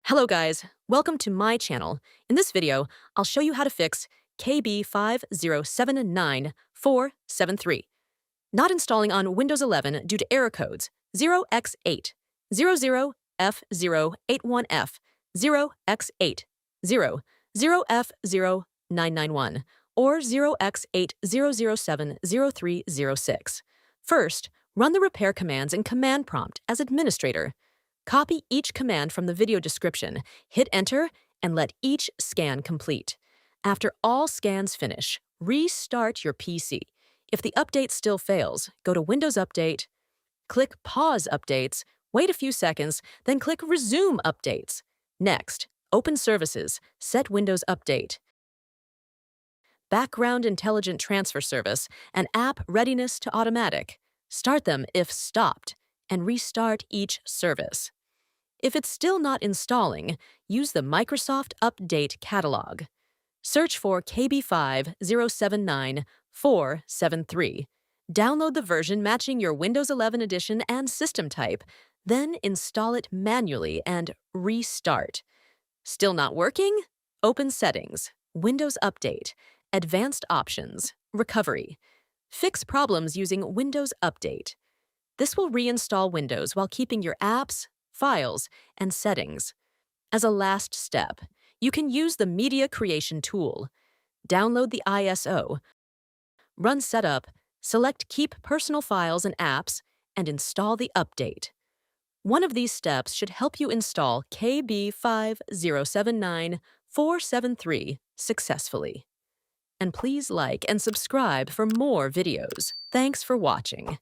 Hello guys, welcome to my channel. In this video, I'll show you how to fix KB5079473. Not installing on Windows 11 due to error codes 0x800f081f, 0x80070306, or 0x80070306. First, run the repair commands in Command Prompt as administrator. Copy each command from the video description, hit enter, and let each scan complete. After all scans finish, restart your PC. If the update still fails, go to Windows Update, click Pause Updates, wait a few seconds, then click Resume Updates. Next, open Services, set Windows Update, Background Intelligent Transfer Service, and App Readiness to Automatic. Start them if stopped, and restart each service. If it's still not installing, use the Microsoft Update Catalog. Search for KB5079473. Download the version matching your Windows 11 edition and system type, then install it manually and restart. Still not working? Open Settings, Windows Update, Advanced Options, Recovery. Fix problems using Windows Update. This will reinstall Windows while keeping your apps, files, and settings. As a last step, you can use the Media Creation tool. Download the ISO, run Setup, select Keep Personal Files and Apps, and install the update. One of these steps should help you install KB5079473 successfully. And please like and subscribe for more videos. Thanks for watching.